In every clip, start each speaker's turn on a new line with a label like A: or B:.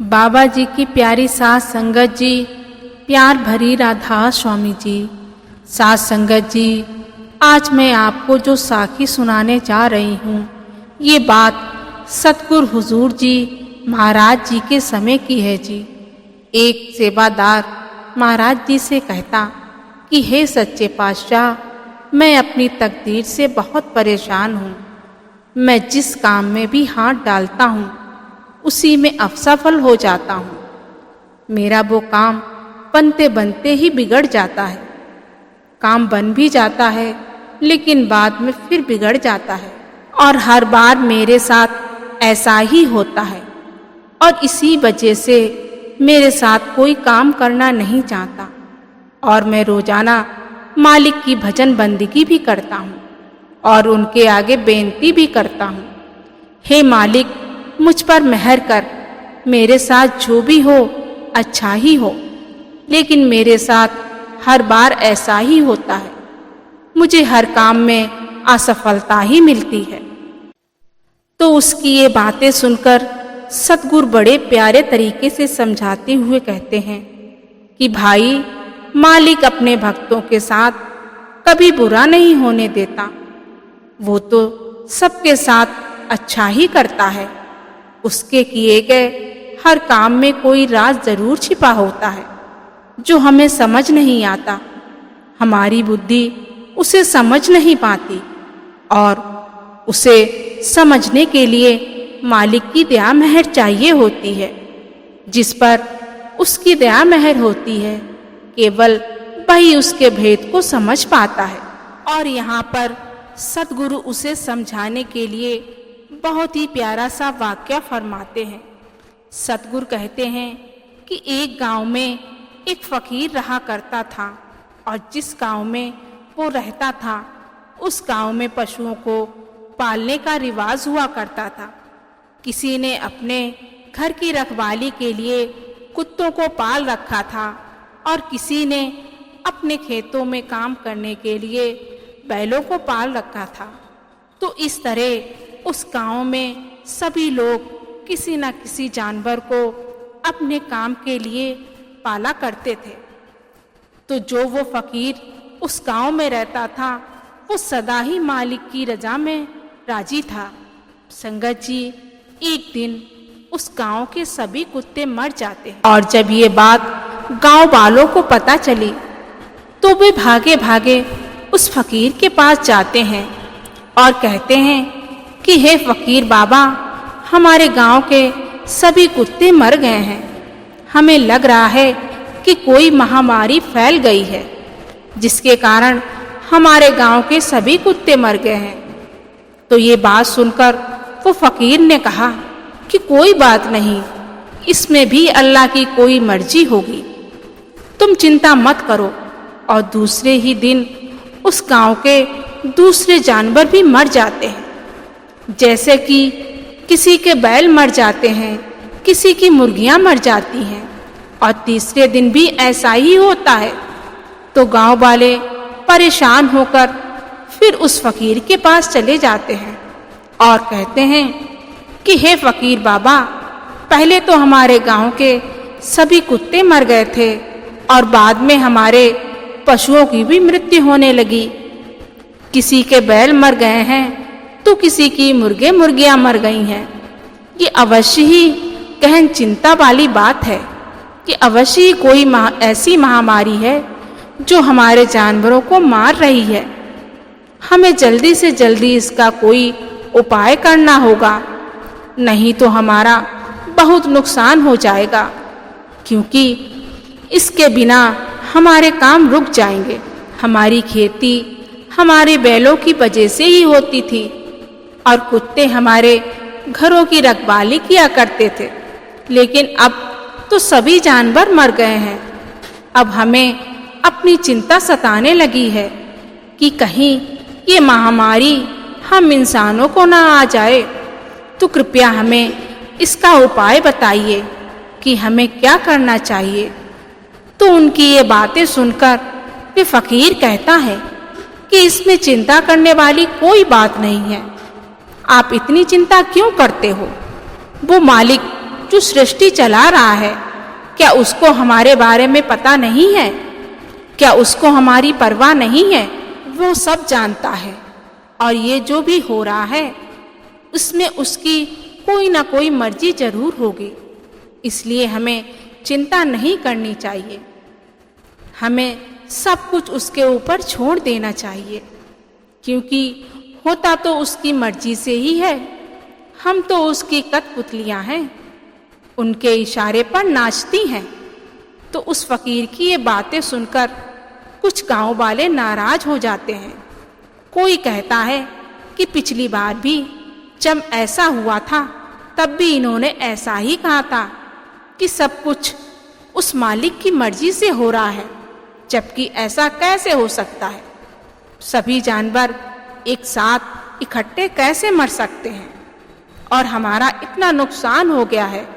A: बाबा जी की प्यारी साथ संगत जी, प्यार भरी राधा स्वामी जी। साथ संगत जी, आज मैं आपको जो साखी सुनाने जा रही हूँ, ये बात सतगुरु हुजूर जी महाराज जी के समय की है जी। एक सेवादार महाराज जी से कहता कि हे सच्चे पातशाह, मैं अपनी तकदीर से बहुत परेशान हूँ। मैं जिस काम में भी हाथ डालता हूँ उसी में असफल हो जाता हूँ। मेरा वो काम बनते बनते ही बिगड़ जाता है। काम बन भी जाता है लेकिन बाद में फिर बिगड़ जाता है और हर बार मेरे साथ ऐसा ही होता है। और इसी वजह से मेरे साथ कोई काम करना नहीं चाहता और मैं रोजाना मालिक की भजन बंदगी भी करता हूँ और उनके आगे बेनती भी करता हूँ, हे मालिक, मुझ पर मेहर कर। मेरे साथ जो भी हो अच्छा ही हो, लेकिन मेरे साथ हर बार ऐसा ही होता है। मुझे हर काम में असफलता ही मिलती है। तो उसकी ये बातें सुनकर सतगुरु बड़े प्यारे तरीके से समझाते हुए कहते हैं कि भाई, मालिक अपने भक्तों के साथ कभी बुरा नहीं होने देता। वो तो सबके साथ अच्छा ही करता है। उसके किए गए हर काम में कोई राज जरूर छिपा होता है जो हमें समझ नहीं आता। हमारी बुद्धि उसे समझ नहीं पाती और उसे समझने के लिए मालिक की दया मेहर चाहिए होती है। जिस पर उसकी दया मेहर होती है, केवल वही उसके भेद को समझ पाता है। और यहाँ पर सतगुरु उसे समझाने के लिए बहुत ही प्यारा सा वाक्य फरमाते हैं। सतगुरु कहते हैं कि एक गांव में एक फकीर रहा करता था और जिस गांव में वो रहता था उस गांव में पशुओं को पालने का रिवाज हुआ करता था। किसी ने अपने घर की रखवाली के लिए कुत्तों को पाल रखा था और किसी ने अपने खेतों में काम करने के लिए बैलों को पाल रखा था। तो इस तरह उस गांव में सभी लोग किसी न किसी जानवर को अपने काम के लिए पाला करते थे। तो जो वो फकीर उस गांव में रहता था वो सदा ही मालिक की रजा में राजी था। संगत जी, एक दिन उस गांव के सभी कुत्ते मर जाते हैं और जब ये बात गांव वालों को पता चली तो वे भागे भागे उस फकीर के पास जाते हैं और कहते हैं कि हे फकीर बाबा, हमारे गांव के सभी कुत्ते मर गए हैं। हमें लग रहा है कि कोई महामारी फैल गई है जिसके कारण हमारे गांव के सभी कुत्ते मर गए हैं। तो ये बात सुनकर वो फकीर ने कहा कि कोई बात नहीं, इसमें भी अल्लाह की कोई मर्जी होगी, तुम चिंता मत करो। और दूसरे ही दिन उस गांव के दूसरे जानवर भी मर जाते हैं। जैसे कि किसी के बैल मर जाते हैं, किसी की मुर्गियां मर जाती हैं और तीसरे दिन भी ऐसा ही होता है। तो गांव वाले परेशान होकर फिर उस फकीर के पास चले जाते हैं और कहते हैं कि हे फकीर बाबा, पहले तो हमारे गांव के सभी कुत्ते मर गए थे और बाद में हमारे पशुओं की भी मृत्यु होने लगी। किसी के बैल मर गए हैं तो किसी की मुर्गियां मर गई हैं। ये अवश्य ही गहन चिंता वाली बात है कि अवश्य ही कोई ऐसी महामारी है जो हमारे जानवरों को मार रही है। हमें जल्दी से जल्दी इसका कोई उपाय करना होगा, नहीं तो हमारा बहुत नुकसान हो जाएगा, क्योंकि इसके बिना हमारे काम रुक जाएंगे। हमारी खेती हमारे बैलों की वजह से ही होती थी और कुत्ते हमारे घरों की रखवाली किया करते थे, लेकिन अब तो सभी जानवर मर गए हैं। अब हमें अपनी चिंता सताने लगी है कि कहीं ये महामारी हम इंसानों को ना आ जाए। तो कृपया हमें इसका उपाय बताइए कि हमें क्या करना चाहिए। तो उनकी ये बातें सुनकर वे फकीर कहता है कि इसमें चिंता करने वाली कोई बात नहीं है। आप इतनी चिंता क्यों करते हो? वो मालिक जो सृष्टि चला रहा है, क्या उसको हमारे बारे में पता नहीं है? क्या उसको हमारी परवाह नहीं है? वो सब जानता है और ये जो भी हो रहा है उसमें उसकी कोई ना कोई मर्जी जरूर होगी। इसलिए हमें चिंता नहीं करनी चाहिए। हमें सब कुछ उसके ऊपर छोड़ देना चाहिए, क्योंकि होता तो उसकी मर्जी से ही है। हम तो उसकी कठपुतलियां हैं, उनके इशारे पर नाचती हैं। तो उस फकीर की ये बातें सुनकर कुछ गांव वाले नाराज हो जाते हैं। कोई कहता है कि पिछली बार भी जब ऐसा हुआ था तब भी इन्होंने ऐसा ही कहा था कि सब कुछ उस मालिक की मर्जी से हो रहा है, जबकि ऐसा कैसे हो सकता है? सभी जानवर एक साथ इकट्ठे कैसे मर सकते हैं? और हमारा इतना नुकसान हो गया है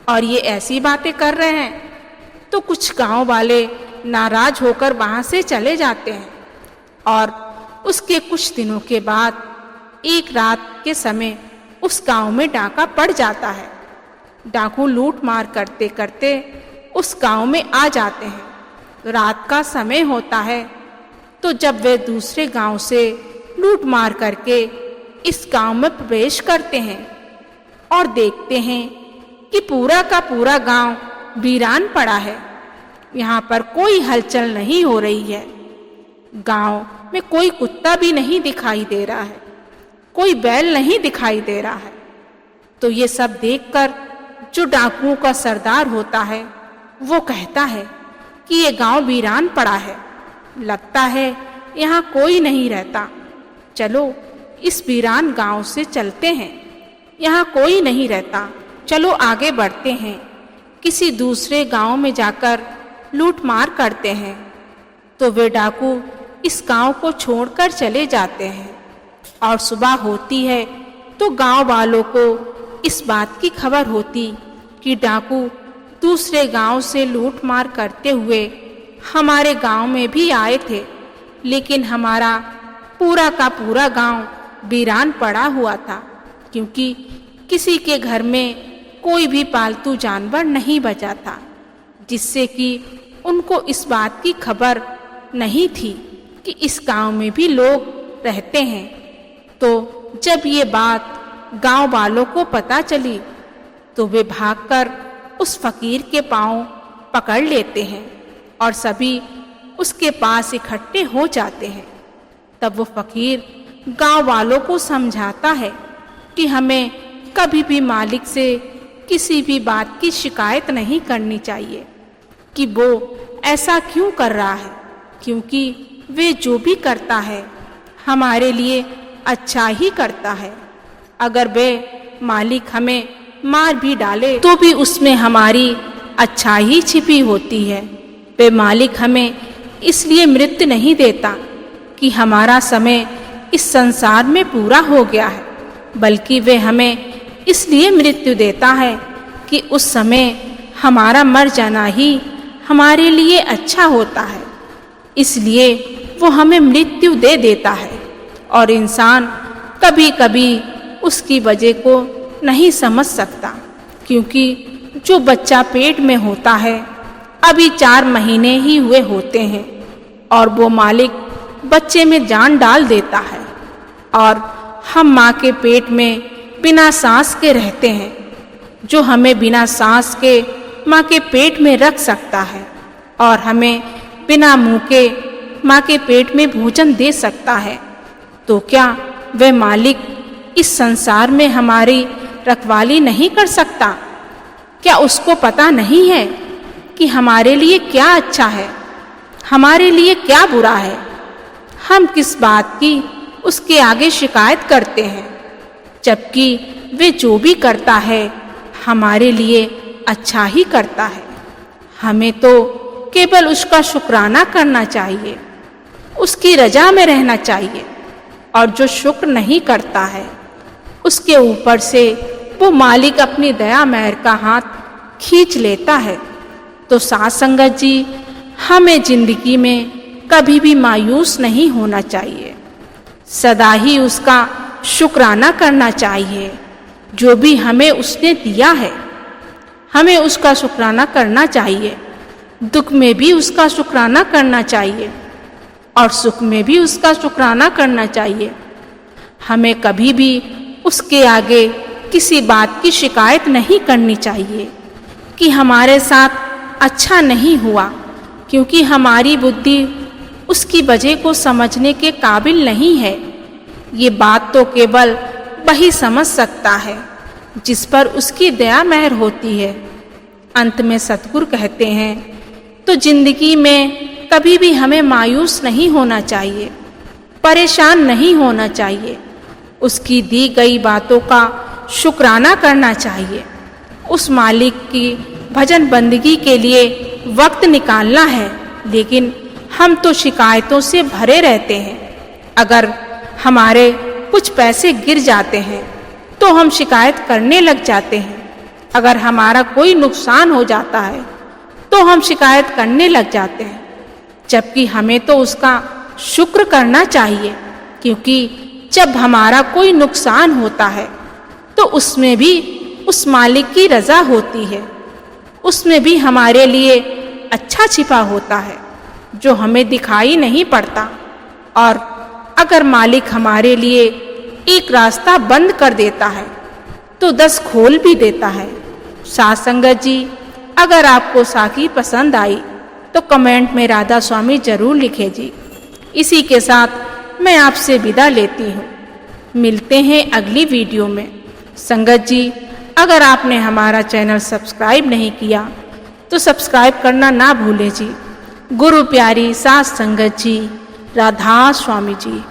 A: और ये ऐसी बातें कर रहे हैं। तो कुछ गांव वाले नाराज होकर वहां से चले जाते हैं और उसके कुछ दिनों के बाद एक रात के समय उस गांव में डाका पड़ जाता है। डाकू लूट मार करते करते उस गांव में आ जाते हैं। रात का समय होता है। तो जब वे दूसरे गांव से लूट मार करके इस गांव में प्रवेश करते हैं और देखते हैं कि पूरा का पूरा गांव वीरान पड़ा है। यहाँ पर कोई हलचल नहीं हो रही है। गांव में कोई कुत्ता भी नहीं दिखाई दे रहा है, कोई बैल नहीं दिखाई दे रहा है। तो ये सब देखकर जो डाकुओं का सरदार होता है वो कहता है कि ये गांव वीरान पड़ा है, लगता है यहाँ कोई नहीं रहता। चलो इस वीरान गांव से चलते हैं, यहाँ कोई नहीं रहता। चलो आगे बढ़ते हैं, किसी दूसरे गांव में जाकर लूट मार करते हैं। तो वे डाकू इस गांव को छोड़कर चले जाते हैं और सुबह होती है तो गांव वालों को इस बात की खबर होती कि डाकू दूसरे गांव से लूट मार करते हुए हमारे गांव में भी आए थे, लेकिन हमारा पूरा का पूरा गांव वीरान पड़ा हुआ था, क्योंकि किसी के घर में कोई भी पालतू जानवर नहीं बचा था, जिससे कि उनको इस बात की खबर नहीं थी कि इस गांव में भी लोग रहते हैं। तो जब ये बात गांव वालों को पता चली तो वे भागकर उस फकीर के पांव पकड़ लेते हैं और सभी उसके पास इकट्ठे हो जाते हैं। तब वो फकीर गांव वालों को समझाता है कि हमें कभी भी मालिक से किसी भी बात की शिकायत नहीं करनी चाहिए कि वो ऐसा क्यों कर रहा है, क्योंकि वे जो भी करता है हमारे लिए अच्छा ही करता है। अगर वे मालिक हमें मार भी डाले तो भी उसमें हमारी अच्छाई छिपी होती है। वे मालिक हमें इसलिए मृत्यु नहीं देता कि हमारा समय इस संसार में पूरा हो गया है, बल्कि वे हमें इसलिए मृत्यु देता है कि उस समय हमारा मर जाना ही हमारे लिए अच्छा होता है। इसलिए वो हमें मृत्यु दे देता है और इंसान कभी-कभी उसकी वजह को नहीं समझ सकता, क्योंकि जो बच्चा पेट में होता है अभी 4 महीने ही हुए होते हैं और वो मालिक बच्चे में जान डाल देता है और हम माँ के पेट में बिना सांस के रहते हैं। जो हमें बिना सांस के माँ के पेट में रख सकता है और हमें बिना मुंह के माँ के पेट में भोजन दे सकता है, तो क्या वह मालिक इस संसार में हमारी रखवाली नहीं कर सकता? क्या उसको पता नहीं है कि हमारे लिए क्या अच्छा है, हमारे लिए क्या बुरा है? हम किस बात की उसके आगे शिकायत करते हैं, जबकि वे जो भी करता है हमारे लिए अच्छा ही करता है। हमें तो केवल उसका शुक्राना करना चाहिए, उसकी रजा में रहना चाहिए। और जो शुक्र नहीं करता है उसके ऊपर से वो मालिक अपनी दया मेहर का हाथ खींच लेता है। तो साथ संगत जी, हमें जिंदगी में कभी भी मायूस नहीं होना चाहिए, सदा ही उसका शुक्राना करना चाहिए जो भी हमें उसने दिया है। हमें उसका शुक्राना करना चाहिए। दुख में भी उसका शुक्राना करना चाहिए और सुख में भी उसका शुक्राना करना चाहिए। हमें कभी भी उसके आगे किसी बात की शिकायत नहीं करनी चाहिए कि हमारे साथ अच्छा नहीं हुआ, क्योंकि हमारी बुद्धि उसकी वजह को समझने के काबिल नहीं है। ये बात तो केवल वही समझ सकता है जिस पर उसकी दया मेहर होती है। अंत में सतगुरु कहते हैं, तो जिंदगी में कभी भी हमें मायूस नहीं होना चाहिए, परेशान नहीं होना चाहिए। उसकी दी गई बातों का शुक्राना करना चाहिए। उस मालिक की भजन बंदगी के लिए वक्त निकालना है, लेकिन हम तो शिकायतों से भरे रहते हैं। अगर हमारे कुछ पैसे गिर जाते हैं तो हम शिकायत करने लग जाते हैं। अगर हमारा कोई नुकसान हो जाता है तो हम शिकायत करने लग जाते हैं, जबकि हमें तो उसका शुक्र करना चाहिए, क्योंकि जब हमारा कोई नुकसान होता है तो उसमें भी उस मालिक की रज़ा होती है। उसमें भी हमारे लिए अच्छा छिपा होता है जो हमें दिखाई नहीं पड़ता। और अगर मालिक हमारे लिए एक रास्ता बंद कर देता है तो 10 खोल भी देता है। साथ संगत जी, अगर आपको साखी पसंद आई तो कमेंट में राधा स्वामी जरूर लिखें जी। इसी के साथ मैं आपसे विदा लेती हूँ। मिलते हैं अगली वीडियो में। संगत जी, अगर आपने हमारा चैनल सब्सक्राइब नहीं किया तो सब्सक्राइब करना ना भूलें जी। गुरु प्यारी साथ संगत जी, राधा स्वामी जी।